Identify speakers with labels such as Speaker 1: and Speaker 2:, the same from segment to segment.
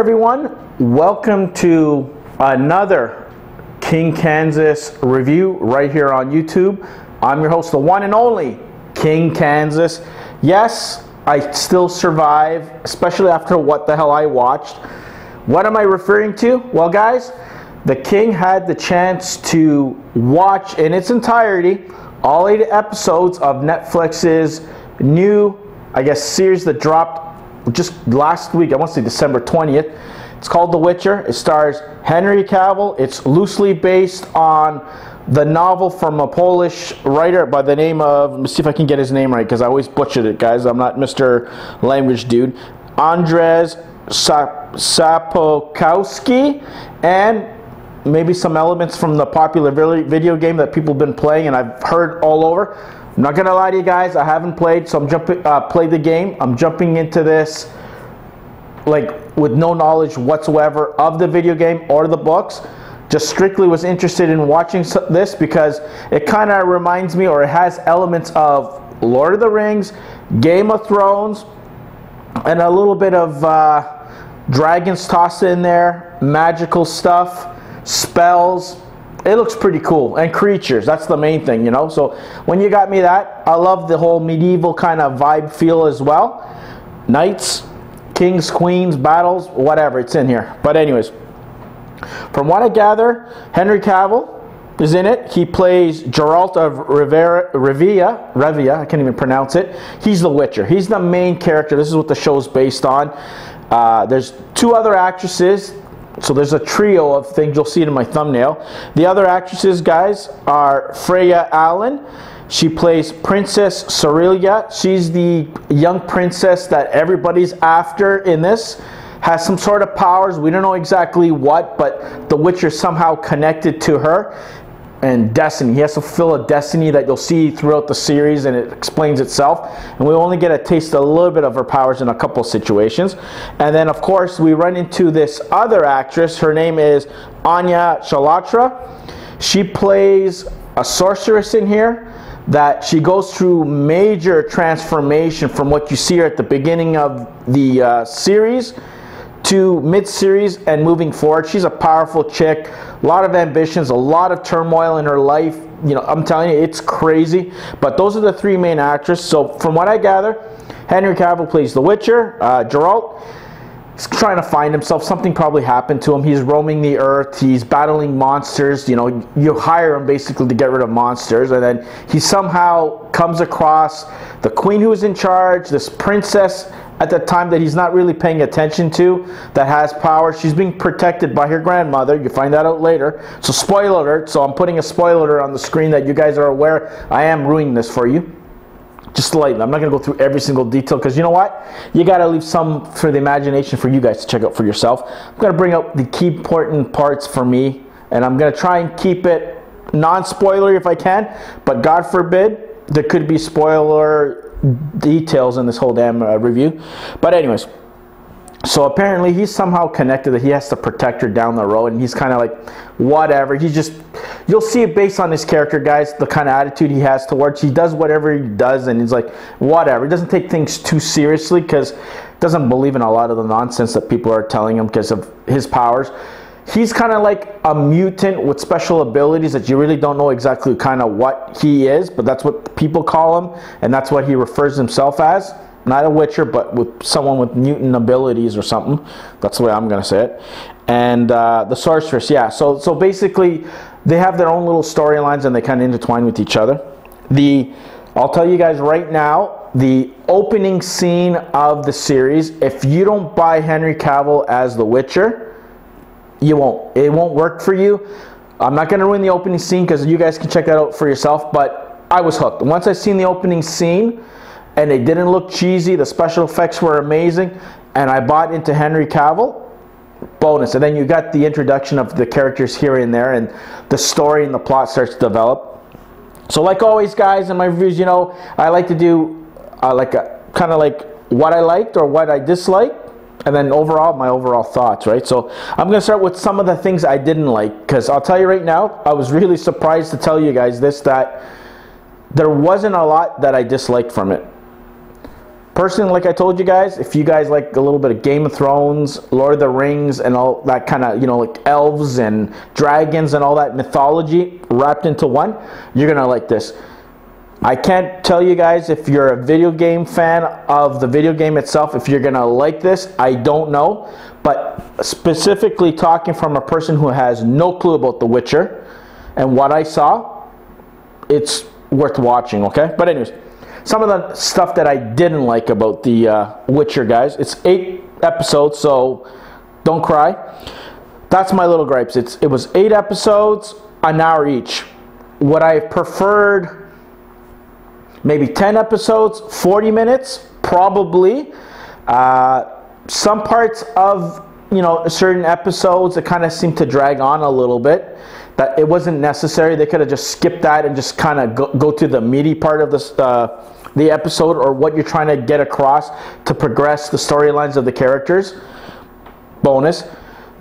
Speaker 1: everyone, welcome to another King Kansas review right here on YouTube. I'm your host, the one and only King Kansas. Yes, I still survive, especially after what the hell I watched. What am I referring to? Well guys, the King had the chance to watch in its entirety all 8 episodes of Netflix's new, I guess, series that dropped just last week. I want to say December 20th. It's called The Witcher. It stars Henry Cavill. It's loosely based on the novel from a Polish writer by the name of, let me see if I can get his name right because I always butchered it, guys. I'm not Mr. Language Dude. Andrzej Sapkowski, and maybe some elements from the popular video game that people have been playing and I've heard all over. I'm not gonna lie to you guys, I haven't played, so I'm played the game. I'm jumping into this like with no knowledge whatsoever of the video game or the books. Just strictly was interested in watching this because it kind of reminds me, or it has elements of Lord of the Rings, Game of Thrones, and a little bit of dragons tossed in there, magical stuff, spells. It looks pretty cool, and creatures, that's the main thing, you know. So when you got me that, I love the whole medieval kind of vibe feel as well. Knights, kings, queens, battles, whatever, it's in here. But anyways, from what I gather, Henry Cavill is in it. He plays Geralt of Rivia, I can't even pronounce it. He's the Witcher. He's the main character. This is what the show's based on. There's 2 other actresses. So there's a trio of things. You'll see it in my thumbnail. The other actresses, guys, are Freya Allen. She plays Princess Cerelia. She's the young princess that everybody's after in this. Has some sort of powers. We don't know exactly what, but the Witcher somehow connected to her. And destiny. He has to fulfill a destiny that you'll see throughout the series, and it explains itself. And we only get a taste, a little bit of her powers in a couple situations. And then, of course, we run into this other actress. Her name is Anya Chalotra. She plays a sorceress in here that she goes through major transformation from what you see her at the beginning of the series to mid-series and moving forward. She's a powerful chick, a lot of ambitions, a lot of turmoil in her life. You know, I'm telling you, it's crazy. But those are the 3 main actresses. So from what I gather, Henry Cavill plays the Witcher. Geralt is trying to find himself. Something probably happened to him. He's roaming the earth. He's battling monsters. You know, you hire him basically to get rid of monsters. And then he somehow comes across the queen who's in charge, this princess at the time that he's not really paying attention to, that has power. She's being protected by her grandmother. You find that out later. So spoiler alert. So I'm putting a spoiler alert on the screen that you guys are aware. I am ruining this for you. Just lightly. I'm not going to go through every single detail because you know what? You got to leave some for the imagination for you guys to check out for yourself. I'm going to bring out the key important parts for me, and I'm going to try and keep it non-spoilery if I can, but God forbid there could be spoiler details in this whole damn review. But anyways, so apparently he's somehow connected that he has to protect her down the road, and he's kind of like whatever. He's just, you'll see it based on his character, guys, the kind of attitude he has towards. He does whatever he does, and he's like whatever. He doesn't take things too seriously because he doesn't believe in a lot of the nonsense that people are telling him because of his powers. He's kind of like a mutant with special abilities that you really don't know exactly kind of what he is, but that's what people call him, and that's what he refers himself as. Not a Witcher, but with someone with mutant abilities or something. That's the way I'm going to say it. And the sorceress, yeah. So basically, they have their own little storylines, and they kind of intertwine with each other. I'll tell you guys right now, the opening scene of the series, if you don't buy Henry Cavill as the Witcher, you won't. It won't work for you. I'm not going to ruin the opening scene because you guys can check that out for yourself, but I was hooked. Once I seen the opening scene and it didn't look cheesy, the special effects were amazing, and I bought into Henry Cavill, bonus. And then you got the introduction of the characters here and there, and the story and the plot starts to develop. So like always, guys, in my reviews, you know, I like to do kind of like what I liked or what I disliked, and then overall, my overall thoughts, right? So I'm going to start with some of the things I didn't like, because I'll tell you right now, I was really surprised to tell you guys this, that there wasn't a lot that I disliked from it. Personally, like I told you guys, if you guys like a little bit of Game of Thrones, Lord of the Rings, and all that kind of, you know, like elves and dragons and all that mythology wrapped into one, you're going to like this. I can't tell you guys if you're a video game fan of the video game itself, if you're going to like this. I don't know. But specifically talking from a person who has no clue about The Witcher and what I saw, it's worth watching, okay? But anyways, some of the stuff that I didn't like about The Witcher, guys. It's 8 episodes, so don't cry. That's my little gripes. It was 8 episodes, an hour each. Would I have preferred maybe 10 episodes, 40 minutes? Probably. Some parts of, you know, certain episodes, it kind of seemed to drag on a little bit. That it wasn't necessary. They could have just skipped that and just kind of go to the meaty part of this, the episode, or what you're trying to get across to progress the storylines of the characters. Bonus.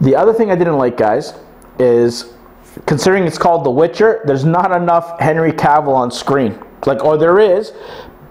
Speaker 1: The other thing I didn't like, guys, is considering it's called The Witcher, there's not enough Henry Cavill on screen. Like, or there is,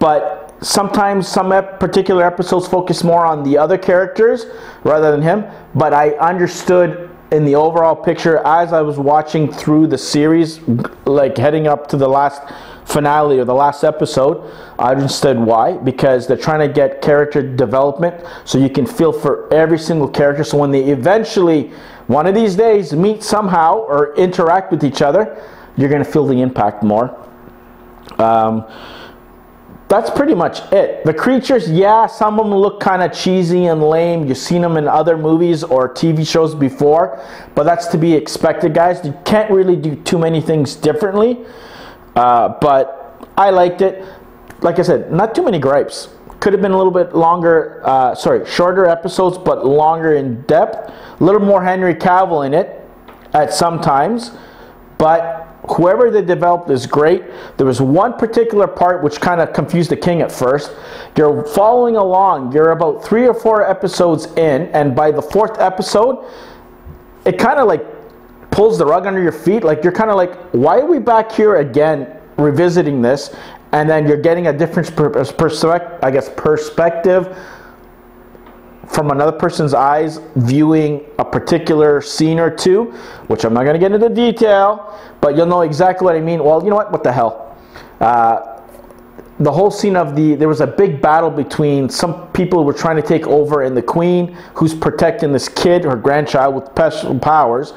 Speaker 1: but sometimes some particular episodes focus more on the other characters rather than him. But I understood in the overall picture as I was watching through the series, like heading up to the last finale or the last episode, I understood why. Because they're trying to get character development so you can feel for every single character. So when they eventually, one of these days, meet somehow or interact with each other, you're going to feel the impact more. That's pretty much it. The creatures, yeah, some of them look kind of cheesy and lame. You've seen them in other movies or TV shows before, but that's to be expected, guys. You can't really do too many things differently, but I liked it. Like I said, not too many gripes. Could have been a little bit longer, shorter episodes, but longer in depth. A little more Henry Cavill in it at some times, but whoever they developed is great. There was one particular part which kind of confused the king at first. You're following along. You're about 3 or 4 episodes in, and by the 4th episode, it kind of like pulls the rug under your feet. Like, you're kind of like, why are we back here again revisiting this? And then you're getting a different perspective from another person's eyes, viewing a particular scene or two, which I'm not going to get into detail, but you'll know exactly what I mean. Well, you know what the hell. The whole scene of there was a big battle between some people who were trying to take over and the queen, who's protecting this kid, her grandchild, with special powers,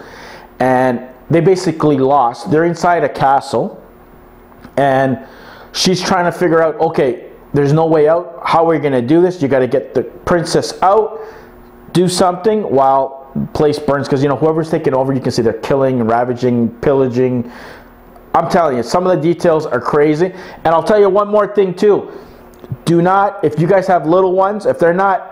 Speaker 1: and they basically lost. They're inside a castle, and she's trying to figure out, okay, there's no way out. How are we going to do this? You got to get the princess out, do something while the place burns. Because, you know, whoever's taking over, you can see they're killing, ravaging, pillaging. I'm telling you, some of the details are crazy. And I'll tell you one more thing too. Do not, if you guys have little ones, if they're not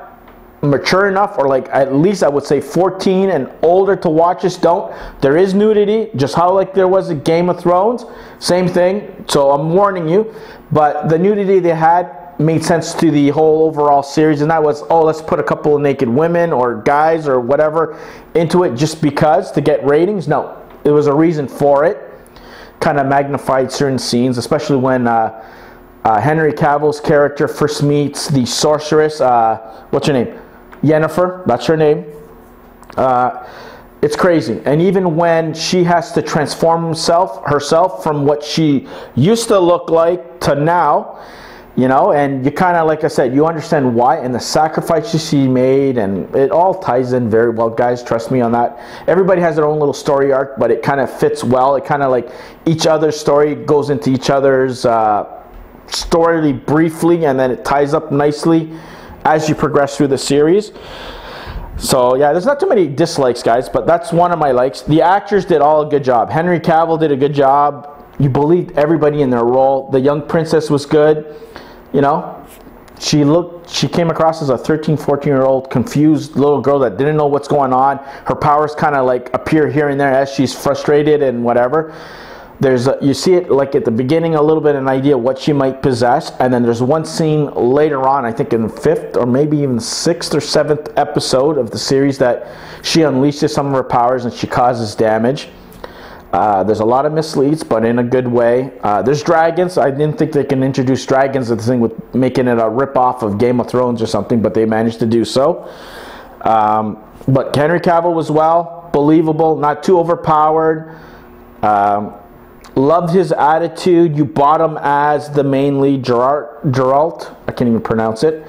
Speaker 1: mature enough, or like at least I would say 14 and older to watch this, don't. There is nudity, just how like there was in Game of Thrones. Same thing. So I'm warning you. But the nudity they had made sense to the whole overall series, and that was, oh, let's put a couple of naked women or guys or whatever into it just because to get ratings. No, there was a reason for it. Kind of magnified certain scenes, especially when Henry Cavill's character first meets the sorceress. What's her name? Yennefer. That's her name. It's crazy. And even when she has to transform herself from what she used to look like to now, you know, and you kind of, like I said, you understand why and the sacrifices she made, and it all ties in very well, guys. Trust me on that. Everybody has their own little story arc, but it kind of fits well. It kind of like each other's story goes into each other's story briefly, and then it ties up nicely as you progress through the series. So yeah, there's not too many dislikes, guys, but that's one of my likes. The actors did all a good job. Henry Cavill did a good job. You believed everybody in their role. The young princess was good. You know, she came across as a 13, 14-year-old confused little girl that didn't know what's going on. Her powers kind of like appear here and there as she's frustrated and whatever. You see it like at the beginning a little bit, an idea what she might possess, and then there's one scene later on, I think in the 5th or maybe even 6th or 7th episode of the series, that she unleashes some of her powers and she causes damage. There's a lot of misleads, but in a good way. There's dragons. I didn't think they can introduce dragons. The thing with making it a rip-off of Game of Thrones or something, but they managed to do so. But Henry Cavill was well, believable, not too overpowered. Loved his attitude. You bought him as the main lead, Geralt. I can't even pronounce it.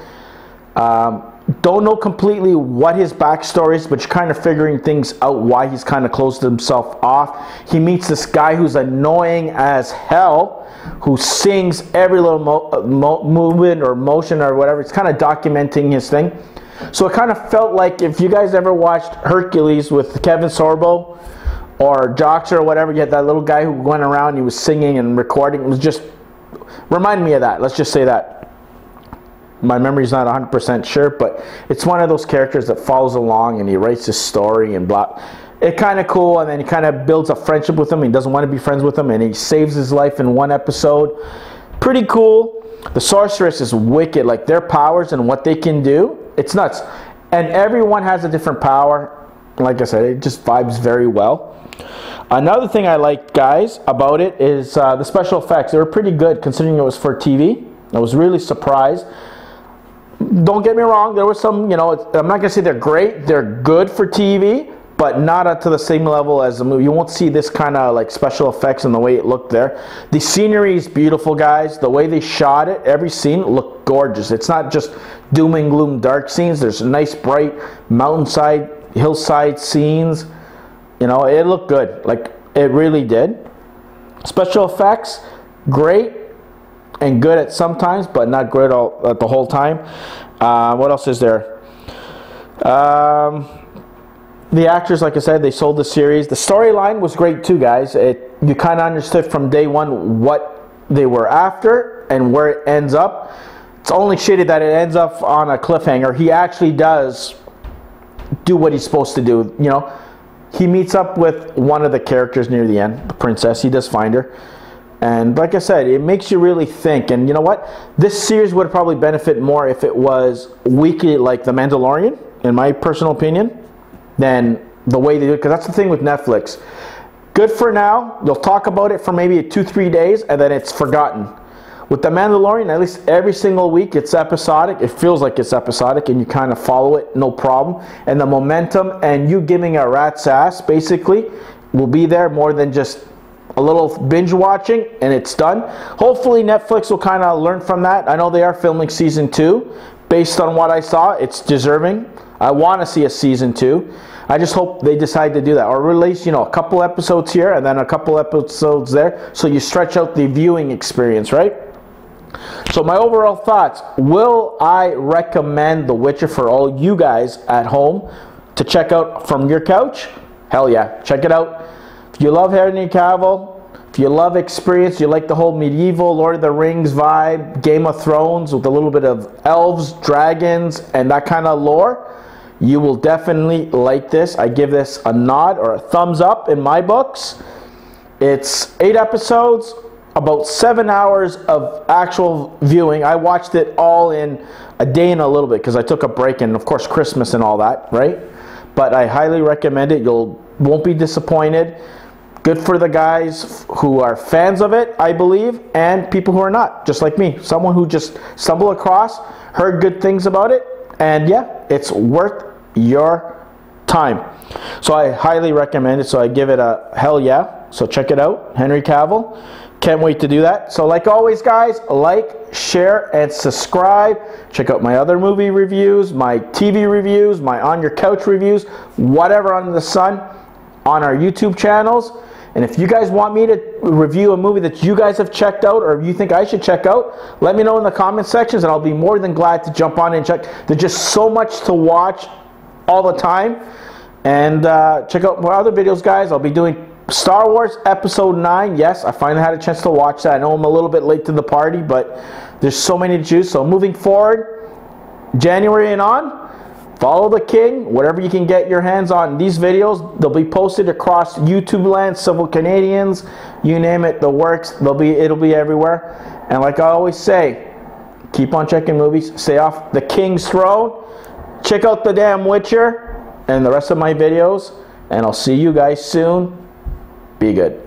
Speaker 1: Don't know completely what his backstory is, but you're kind of figuring things out why he's kind of closed himself off. He meets this guy who's annoying as hell, who sings every little movement or motion or whatever. It's kind of documenting his thing. So it kind of felt like if you guys ever watched Hercules with Kevin Sorbo or Jocks or whatever, you had that little guy who went around, he was singing and recording. It was just, reminded me of that. Let's just say that. My memory's not 100% sure, but it's one of those characters that follows along and he writes his story and blah. It's kind of cool, and then he kind of builds a friendship with him. He doesn't want to be friends with him, and he saves his life in one episode. Pretty cool. The sorceress is wicked, like their powers and what they can do. It's nuts. And everyone has a different power. Like I said, it just vibes very well. Another thing I liked, guys, about it is the special effects. They were pretty good considering it was for TV. I was really surprised. Don't get me wrong, there was some, you know, I'm not going to say they're great. They're good for TV, but not up to the same level as the movie. You won't see this kind of like special effects and the way it looked there. The scenery is beautiful, guys. The way they shot it, every scene looked gorgeous. It's not just doom and gloom dark scenes. There's nice bright mountainside, hillside scenes. You know, it looked good. Like, it really did. Special effects, great. And good at sometimes, but not great at the whole time. What else is there? The actors, like I said, they sold the series. The storyline was great too, guys. You kind of understood from day one what they were after and where it ends up. It's only shitty that it ends up on a cliffhanger. He actually does do what he's supposed to do. You know, he meets up with one of the characters near the end, the princess. He does find her. And like I said, it makes you really think. And you know what? This series would probably benefit more if it was weekly like The Mandalorian, in my personal opinion, than the way they do it. Because that's the thing with Netflix. Good for now. They'll talk about it for maybe 2-3 days, and then it's forgotten. With The Mandalorian, at least every single week, it's episodic. It feels like it's episodic, and you kind of follow it, no problem. And the momentum and you giving a rat's ass, basically, will be there more than just a little binge watching and it's done. Hopefully Netflix will kind of learn from that. I know they are filming season 2. Based on what I saw, it's deserving. I want to see a season 2. I just hope they decide to do that, or release, you know, a couple episodes here and then a couple episodes there, so you stretch out the viewing experience, right? So my overall thoughts: will I recommend The Witcher for all you guys at home to check out from your couch? Hell yeah, check it out. If you love Henry Cavill, if you love experience, you like the whole medieval Lord of the Rings vibe, Game of Thrones with a little bit of elves, dragons, and that kind of lore, you will definitely like this. I give this a nod or a thumbs up in my books. It's 8 episodes, about 7 hours of actual viewing. I watched it all in a day and a little bit because I took a break, and of course Christmas and all that, right? But I highly recommend it. Won't be disappointed. Good for the guys who are fans of it, I believe, and people who are not, just like me. Someone who just stumbled across, heard good things about it, and yeah, it's worth your time. So I highly recommend it, so I give it a hell yeah. So check it out, Henry Cavill. Can't wait to do that. So like always, guys, like, share, and subscribe. Check out my other movie reviews, my TV reviews, my On Your Couch reviews, whatever under the sun on our YouTube channels. And if you guys want me to review a movie that you guys have checked out or you think I should check out, let me know in the comment sections and I'll be more than glad to jump on and check. There's just so much to watch all the time. And check out my other videos, guys. I'll be doing Star Wars Episode 9. Yes, I finally had a chance to watch that. I know I'm a little bit late to the party, but there's so many to choose. So moving forward, January and on, follow the king, whatever you can get your hands on. These videos, they'll be posted across YouTube land, Civil Canadians, you name it, the works. It'll be everywhere. And like I always say, keep on checking movies, stay off the king's throne, check out the damn Witcher and the rest of my videos, and I'll see you guys soon. Be good.